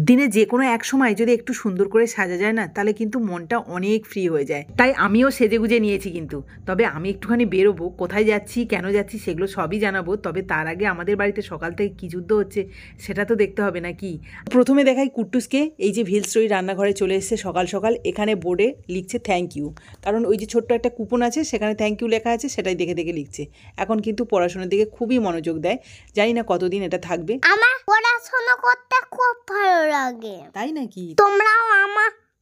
দিনে যে কোনো এক সময় যদি একটু সুন্দর করে সাজা যায় না, তাহলে কিন্তু মনটা অনেক ফ্রি হয়ে যায়। তাই আমিও সেজেগুজে নিয়েছি কিন্তু। তবে আমি একটুখানি বেরোবো, কোথায় যাচ্ছি কেন যাচ্ছি সেগুলো সবই জানাবো। তবে তার আগে আমাদের বাড়িতে সকাল থেকে কী যুদ্ধ হচ্ছে সেটা তো দেখতে হবে নাকি। প্রথমে দেখাই কুট্টুসকে। এই যে ভিল স্টোরি রান্নাঘরে চলে এসেছে সকাল সকাল। এখানে বোর্ডে লিখছে থ্যাংক ইউ, কারণ ওই যে ছোট্ট একটা কুপন আছে সেখানে থ্যাংক ইউ লেখা আছে, সেটাই দেখে দেখে লিখছে। এখন কিন্তু পড়াশোনার দিকে খুবই মনোযোগ দেয়। জানি না কতদিন এটা থাকবে। আমার পড়াশোনা করতে খুব ভালো লাগে। তাই নাকি? তোমরাও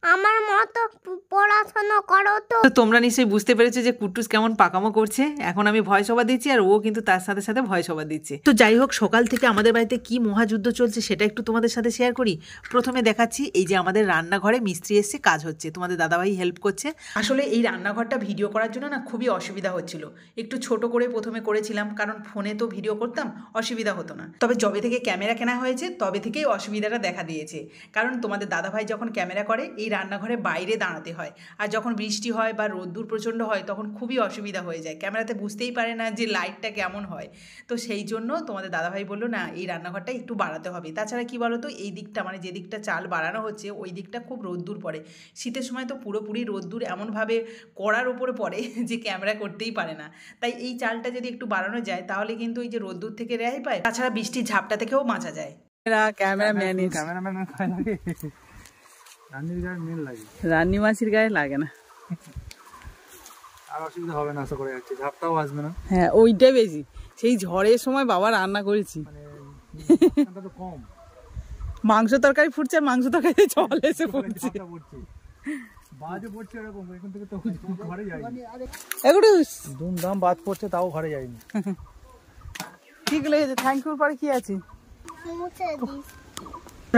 আমার মতো পড়াশোনা করো তো। তোমরা নিশ্চয়ই বুঝতে পেরেছো যে কুট্টুস কেমন পাকামো করছে। এখন আমি ভয়েস ওভার দিচ্ছি আর ও কিন্তু তার সাথে সাথে ভয়েস ওভার দিচ্ছে। তো যাই হোক, সকাল থেকে আমাদের বাড়িতে কি মহাযুদ্ধ চলছে সেটা একটু তোমাদের সাথে শেয়ার করি। প্রথমে দেখাচ্ছি এই যে আমাদের রান্নাঘরে মিস্ত্রি এসছে, কাজ হচ্ছে, তোমাদের দাদাভাই হেল্প করছে। আসলে এই রান্নাঘরটা ভিডিও করার জন্য না খুবই অসুবিধা হচ্ছিল। একটু ছোট করে প্রথমে করেছিলাম, কারণ ফোনে তো ভিডিও করতাম, অসুবিধা হতো না। তবে যবে থেকে ক্যামেরা কেনা হয়েছে তবে থেকেই অসুবিধাটা দেখা দিয়েছে। কারণ তোমাদের দাদাভাই যখন ক্যামেরা করে এই রান্নাঘরে বাইরে দাঁড়াতে হয়, আর যখন বৃষ্টি হয় বা রোদ্দুর প্রচণ্ড হয় তখন খুবই অসুবিধা হয়ে যায়। ক্যামেরাতে বুঝতেই পারে না যে লাইটটা কেমন হয়। তো সেই জন্য তোমাদের দাদাভাই বললো না, এই রান্নাঘরটা একটু বাড়াতে হবে। তাছাড়া কি বলো তো, এই দিকটা মানে যে দিকটা চাল বাড়ানো হচ্ছে ওই দিকটা খুব রোদ্দুর পড়ে। শীতের সময় তো পুরোপুরি রোদ্দুর এমনভাবে কড়ার ওপরে পড়ে যে ক্যামেরা করতেই পারে না। তাই এই চালটা যদি একটু বাড়ানো যায় তাহলে কিন্তু এই যে রোদ্দুর থেকে রেহাই পায়, তাছাড়া বৃষ্টির ঝাপটা থেকেও বাঁচা যায়। রান্নি মাসির গায়ে লাগে না, আর অসুবিধা হবে না আশা করে যাচ্ছি, ঝাপটাও আসবে না। হ্যাঁ ওইটাই বেশি। সেই ঝড়ের সময় বাবা রান্না করেছি, তো কম মাংস তরকারি ফুটছে আর মাংস তরকারি জল এসে পড়ছে। বাজও পড়ছে এরকম, এখন থেকে তো ঘরে যাইনি। একটু দুমদাম বাজ পড়ছে তাও ঘরে যাইনি। ঠিক লেগেছে। থ্যাংক ইউর পরে কি আছে?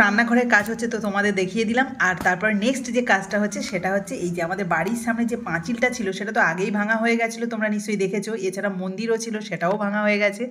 রান্নাঘরের কাজ হচ্ছে তো তোমাদের দেখিয়ে দিলাম। আর তারপর নেক্সট যে কাজটা হচ্ছে সেটা হচ্ছে এই যে আমাদের বাড়ির সামনে যে পাঁচিলটা ছিল সেটা তো আগেই ভাঙা হয়ে গেছিলো, তোমরা নিশ্চয়ই দেখেছো। এছাড়া মন্দিরও ছিল, সেটাও ভাঙা হয়ে গেছে।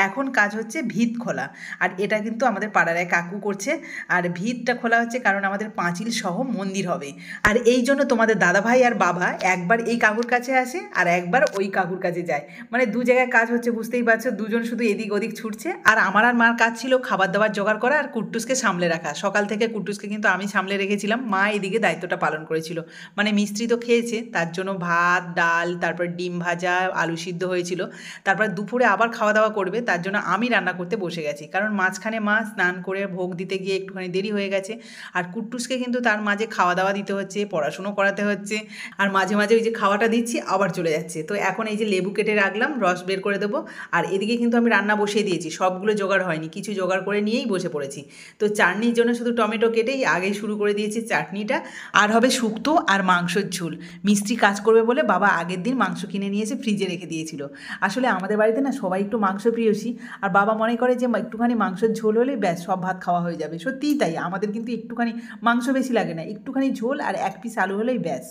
এখন কাজ হচ্ছে ভিত খোলা, আর এটা কিন্তু আমাদের পাড়ার এক কাকু করছে। আর ভিতটা খোলা হচ্ছে কারণ আমাদের পাঁচিল সহ মন্দির হবে। আর এই জন্য তোমাদের দাদাভাই আর বাবা একবার এই কাকুর কাছে আসে আর একবার ওই কাকুর কাছে যায়। মানে দু জায়গায় কাজ হচ্ছে, বুঝতেই পারছো, দুজন শুধু এদিক ওদিক ছুটছে। আর আমার আর মার কাজ ছিল খাবার দাবার জোগাড় করা আর কুট্টুসকে সামলে রাখা। সকাল থেকে কুট্টুসকে কিন্তু আমি সামলে রেখেছিলাম, মা এদিকে দায়িত্বটা পালন করেছিল। মানে মিস্ত্রি তো খেয়েছে, তার জন্য ভাত ডাল তারপর ডিম ভাজা আলু সিদ্ধ হয়েছিল। তারপর দুপুরে আবার খাওয়া দাওয়া করবে, তার জন্য আমি রান্না করতে বসে গেছি। কারণ মাঝখানে মা স্নান করে ভোগ দিতে গিয়ে একটুখানি দেরি হয়ে গেছে। আর কুট্টুসকে কিন্তু তার মাঝে খাওয়া দাওয়া দিতে হচ্ছে, পড়াশুনো করাতে হচ্ছে। আর মাঝে মাঝে ওই যে খাওয়াটা দিচ্ছি আবার চলে যাচ্ছে। তো এখন এই যে লেবু কেটে রাখলাম, রস বের করে দেবো। আর এদিকে কিন্তু আমি রান্না বসিয়ে দিয়েছি, সবগুলো জোগাড় হয়নি, কিছু জোগাড় করে নিয়েই বসে পড়েছি। তো চাটনির জন্য শুধু টমেটো কেটেই আগেই শুরু করে দিয়েছি চাটনিটা। আর হবে শুক্তো আর মাংসের ঝোল। মিস্ত্রি কাজ করবে বলে বাবা আগের দিন মাংস কিনে নিয়েছে, ফ্রিজে রেখে দিয়েছিল। আসলে আমাদের বাড়িতে না সবাই একটু মাংস প্রিয়সী, আর বাবা মনে করে যে একটুখানি মাংসের ঝোল হলেই ব্যাস সব ভাত খাওয়া হয়ে যাবে। সত্যিই তাই, আমাদের কিন্তু একটুখানি মাংস বেশি লাগে না, একটুখানি ঝোল আর এক পিস আলু হলেই ব্যাস।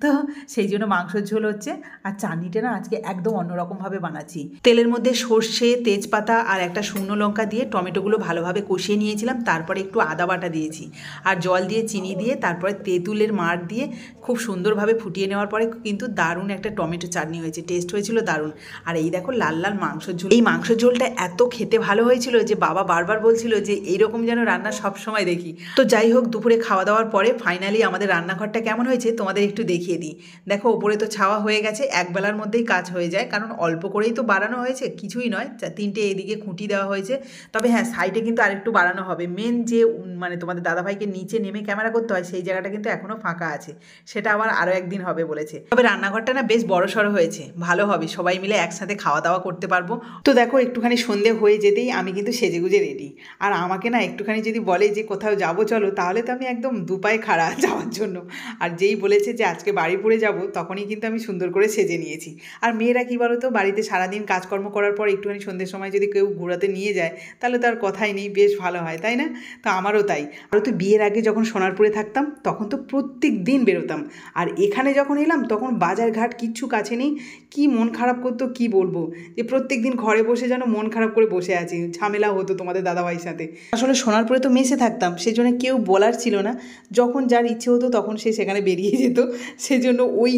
তো সেই জন্য মাংসের ঝোল হচ্ছে। আর চাটনিটা না আজকে একদম অন্যরকমভাবে বানাচ্ছি। তেলের মধ্যে সর্ষে তেজপাতা আর একটা শুকনো লঙ্কা দিয়ে টমেটোগুলো ভালোভাবে কষিয়ে নিয়েছিলাম, তারপরে একটু আদা বাটা দিয়েছি আর জল দিয়ে চিনি দিয়ে তারপরে তেঁতুলের মাড় দিয়ে খুব সুন্দরভাবে ফুটিয়ে নেওয়ার পরে কিন্তু দারুণ একটা টমেটো চাটনি হয়েছে, টেস্ট হয়েছিল দারুণ। আর এই দেখো লাল লাল মাংসের ঝোল। এই মাংসের ঝোলটা এত খেতে ভালো হয়েছিল যে বাবা বারবার বলছিল যে এইরকম যেন রান্না সব সময় দেখি। তো যাই হোক, দুপুরে খাওয়া দাওয়ার পরে ফাইনালি আমাদের রান্নাঘরটা কেমন হয়েছে তোমাদের একটু দেখিয়ে দিই। দেখো ওপরে তো ছাওয়া হয়ে গেছে, একবেলার মধ্যেই কাজ হয়ে যায়, কারণ অল্প করেই তো বাড়ানো হয়েছে, কিছুই নয়। তিনটে এদিকে খুঁটি দেওয়া হয়েছে। তবে হ্যাঁ, সাইডে কিন্তু আরেকটু বাড়ানো হবে। মেন যে মানে তোমাদের দাদাভাইকে নিচে নেমে ক্যামেরা করতে হয় সেই জায়গাটা কিন্তু এখনও ফাঁকা আছে, সেটা আবার আরও একদিন হবে বলেছে। তবে রান্নাঘরটা না বেশ বড় সড়ো হয়েছে, ভালো হবে, সবাই মিলে একসাথে খাওয়া দাওয়া করতে পারবো। তো দেখো একটুখানি সন্ধে হয়ে যেতেই আমি কিন্তু সেজেগুজে রেডি। আর আমাকে না একটুখানি যদি বলে যে কোথাও যাবো চলো, তাহলে তো আমি একদম দুপায়ে খাড়া যাওয়ার জন্য। আর যেই বলেছে যে আজকে বাড়িপুরে যাব, তখনই কিন্তু আমি সুন্দর করে সেজে নিয়েছি। আর মেয়েরা কী বলো তো, বাড়িতে সারাদিন কাজকর্ম করার পর একটুখানি সন্ধ্যের সময় যদি কেউ ঘোরাতে নিয়ে যায় তাহলে তো আর কথাই নেই, বেশ ভালো হয়, তাই না? তো আমারও তাই। আরও তো বিয়ের আগে যখন সোনারপুরে থাকতাম তখন তো প্রত্যেক দিন বেরোতাম, আর এখানে যখন এলাম তখন বাজার ঘাট কিচ্ছু কাছে নেই। কি মন খারাপ করতো কি বলবো, যে প্রত্যেক দিন ঘরে বসে যেন মন খারাপ করে বসে আছি। ঝামেলা হতো তোমাদের দাদাভাইয়ের সাথে। আসলে সোনারপুরে তো মেসে থাকতাম, সেজন্য কেউ বলার ছিল না, যখন যার ইচ্ছে হতো তখন সে সেখানে বেরিয়ে যেত। সেজন্য ওই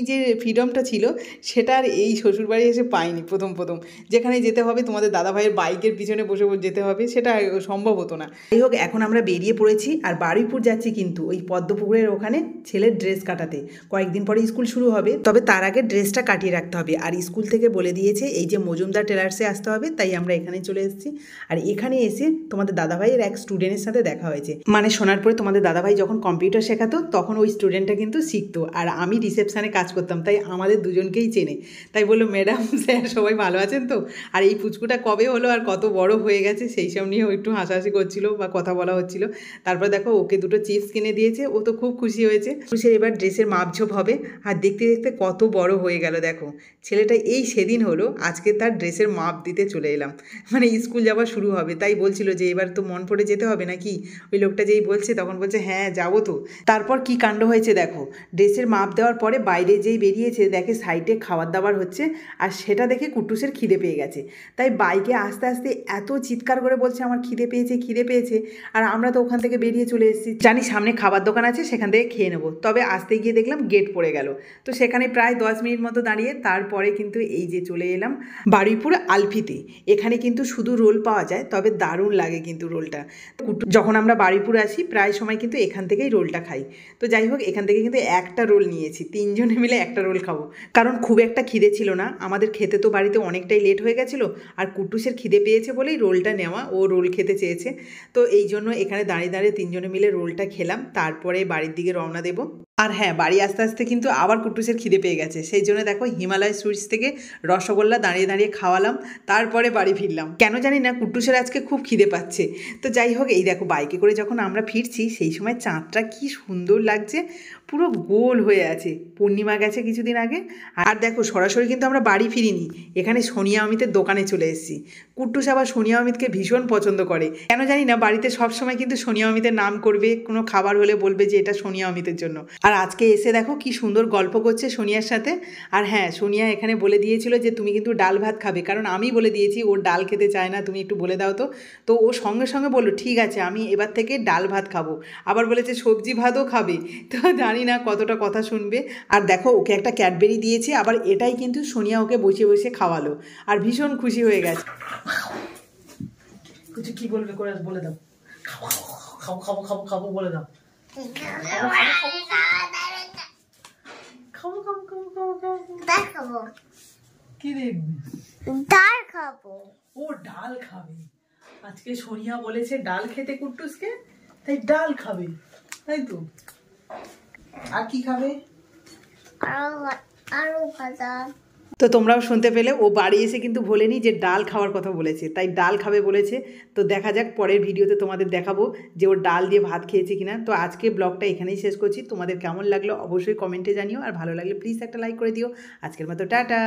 যে ফ্রিডমটা ছিল সেটা আর এই শ্বশুরবাড়ি এসে পাইনি প্রথম যেখানে যেতে হবে তোমাদের দাদাভাইয়ের বাইকের পিছনে বসে যেতে হবে, সেটা সম্ভব হতো না। যাই হোক, এখন আমরা বেরিয়ে পড়েছি আর বারুইপুর যাচ্ছি কিন্তু ওই পদ্মপুকুরের ওখানে ছেলের ড্রেস কাটাতে। কয়েকদিন পরে স্কুল শুরু হবে, তবে তার আগে ড্রেসটা কাটিয়ে রাখতে হবে। আর স্কুল থেকে বলে দিয়েছে এই যে মজুমদার টেলার্সে আসতে হবে, তাই আমরা এখানে চলে এসেছি। আর এখানে এসে তোমাদের দাদাভাইয়ের এক স্টুডেন্টের সাথে দেখা হয়েছে। মানে সোনারপুরে তোমাদের দাদাভাই যখন কম্পিউটার শেখাতো তখন ওই স্টুডেন্টটা কিন্তু শিখতো, আর আমি রিসেপশানে কাজ করতাম, তাই আমাদের দুজনকেই চেনে। তাই বললো ম্যাডাম স্যার সবাই ভালো আছেন তো, আর এই পুচকুটা কবে হলো আর কত বড় হয়ে গেছে সেই সব নিয়েও একটু হাসাহাসি করছিল বা কথা বলা হচ্ছিল। তারপর দেখো ওকে দুটো চিপস কিনে দিয়েছে, ও তো খুব খুশি হয়েছে। খুশি এবার ড্রেসের মাপঝোপ হবে, আর দেখতে দেখতে কত বড় হয়ে গেল দেখো ছেলেটা। এই সেদিন হলো, আজকে তার ড্রেসের মাপ দিতে চলে এলাম, মানে স্কুল যাওয়া শুরু হবে। তাই বলছিল যে এবার তো মন পড়ে যেতে হবে নাকি, ওই লোকটা যেই বলছে তখন বলছে হ্যাঁ যাবো তো। তারপর কি কাণ্ড হয়েছে দেখো, ড্রেসের মাপ দেওয়ার পরে বাইরে যেই বেরিয়েছে দেখে সাইডে খাবার দাবার হচ্ছে, আর সেটা দেখে কুট্টুসের খিদে পেয়ে গেছে। তাই বাইকে আস্তে আস্তে এত চিৎকার করে বলছে আমার খিদে পেয়েছে খিদে পেয়েছে। আর আমরা তো ওখান থেকে বেরিয়ে চলে এসেছি, জানি সামনে খাবার দোকান আছে সেখান থেকে খেয়ে নেবো। তবে আসতে গিয়ে দেখলাম গেট পড়ে গেল, তো সেখানে প্রায় 10 মিনিট মতো দাঁড়িয়ে তারপরে কিন্তু এই যে চলে এলাম বারুইপুর আলফিতে। এখানে কিন্তু শুধু রোল পাওয়া যায়, তবে দারুণ লাগে কিন্তু রোলটা। যখন আমরা বারুইপুর আসি প্রায় সময় কিন্তু এখান থেকেই রোলটা খাই। তো যাই হোক, এখান থেকে কিন্তু একটা রোল নিয়েছি, 3 জনে মিলে একটা রোল খাবো, কারণ খুব একটা খিদে ছিল না আমাদের। খেতে তো বাড়িতে অনেকটাই লেট হয়ে গেছিলো, আর কুট্টুসের খিদে পেয়েছে বলেই রোলটা নেওয়া, ও রোল খেতে চেয়েছে। তো এই জন্য এখানে দাঁড়িয়ে দাঁড়িয়ে 3 জনে মিলে রোলটা খেলাম, তারপরে বাড়ির দিকে রওনা দেবো। আর হ্যাঁ, বাড়ি আস্তে আস্তে কিন্তু আবার কুট্টুসের খিদে পেয়ে গেছে, সেই জন্য দেখো হিমালয় সুইটস থেকে রসগোল্লা দাঁড়িয়ে দাঁড়িয়ে খাওয়ালাম, তারপরে বাড়ি ফিরলাম। কেন জানি না কুট্টুসের আজকে খুব খিদে পাচ্ছে। তো যাই হোক, এই দেখো বাইকে করে যখন আমরা ফিরছি সেই সময় চাঁদটা কি সুন্দর লাগছে, পুরো গোল হয়ে আছে। পূর্ণিমা গেছে কিছুদিন আগে। আর দেখো সরাসরি কিন্তু আমরা বাড়ি ফিরিনি, এখানে সোনিয়া অমিতের দোকানে চলে এসেছি। কুট্টুস আবার সোনিয়া অমিতকে ভীষণ পছন্দ করে, কেন জানি না বাড়িতে সবসময় কিন্তু সোনিয়া অমিতের নাম করবে, কোনো খাবার হলে বলবে যে এটা সোনিয়া অমিতের জন্য। আর আজকে এসে দেখো কি সুন্দর গল্প করছে সোনিয়ার সাথে। আর হ্যাঁ, সোনিয়া এখানে বলে দিয়েছিল যে তুমি কিন্তু ডাল ভাত খাবে, কারণ আমি বলে দিয়েছি ওর ডাল খেতে চায় না, তুমি একটু বলে দাও তো। তো ও সঙ্গে সঙ্গে বললো ঠিক আছে আমি এবার থেকে ডাল ভাত খাবো, আবার বলেছে সবজি ভাতও খাবে। তো জানি না কতটা কথা শুনবে। আর দেখো ওকে একটা ক্যাডবেরি দিয়েছে, আবার এটাই কিন্তু সোনিয়া ওকে বসে বসে খাওয়ালো, আর ভীষণ খুশি হয়ে গেছে। কিছু কি বলবে করে বলে দাও, খাবো খাবো খাবো খাবো খাবো বলে দাও, খাবো খাবো খাবো খাবো খাবো। ডাল খাবো। কি দেখবি? ডাল খাবো। ও ডাল খাবে, আজকে সোনিয়া বলেছে ডাল খেতে কুট্টুসকে, তাই ডাল খাবে, তাই তো। আর কি খাবে? আলু ভাজা। তো তোমরাও শুনতে পেলে, ও বাড়ি এসে কিন্তু ভোলেনি যে ডাল খাওয়ার কথা বলেছে, তাই ডাল খাবে বলেছে। তো দেখা যাক পরের ভিডিওতে তোমাদের দেখাবো যে ও ডাল দিয়ে ভাত খেয়েছে কিনা। তো আজকে ব্লগটা এখানেই শেষ করছি, তোমাদের কেমন লাগলো অবশ্যই কমেন্টে জানিও, আর ভালো লাগলে প্লিজ একটা লাইক করে দিও। আজকের মতো টাটা।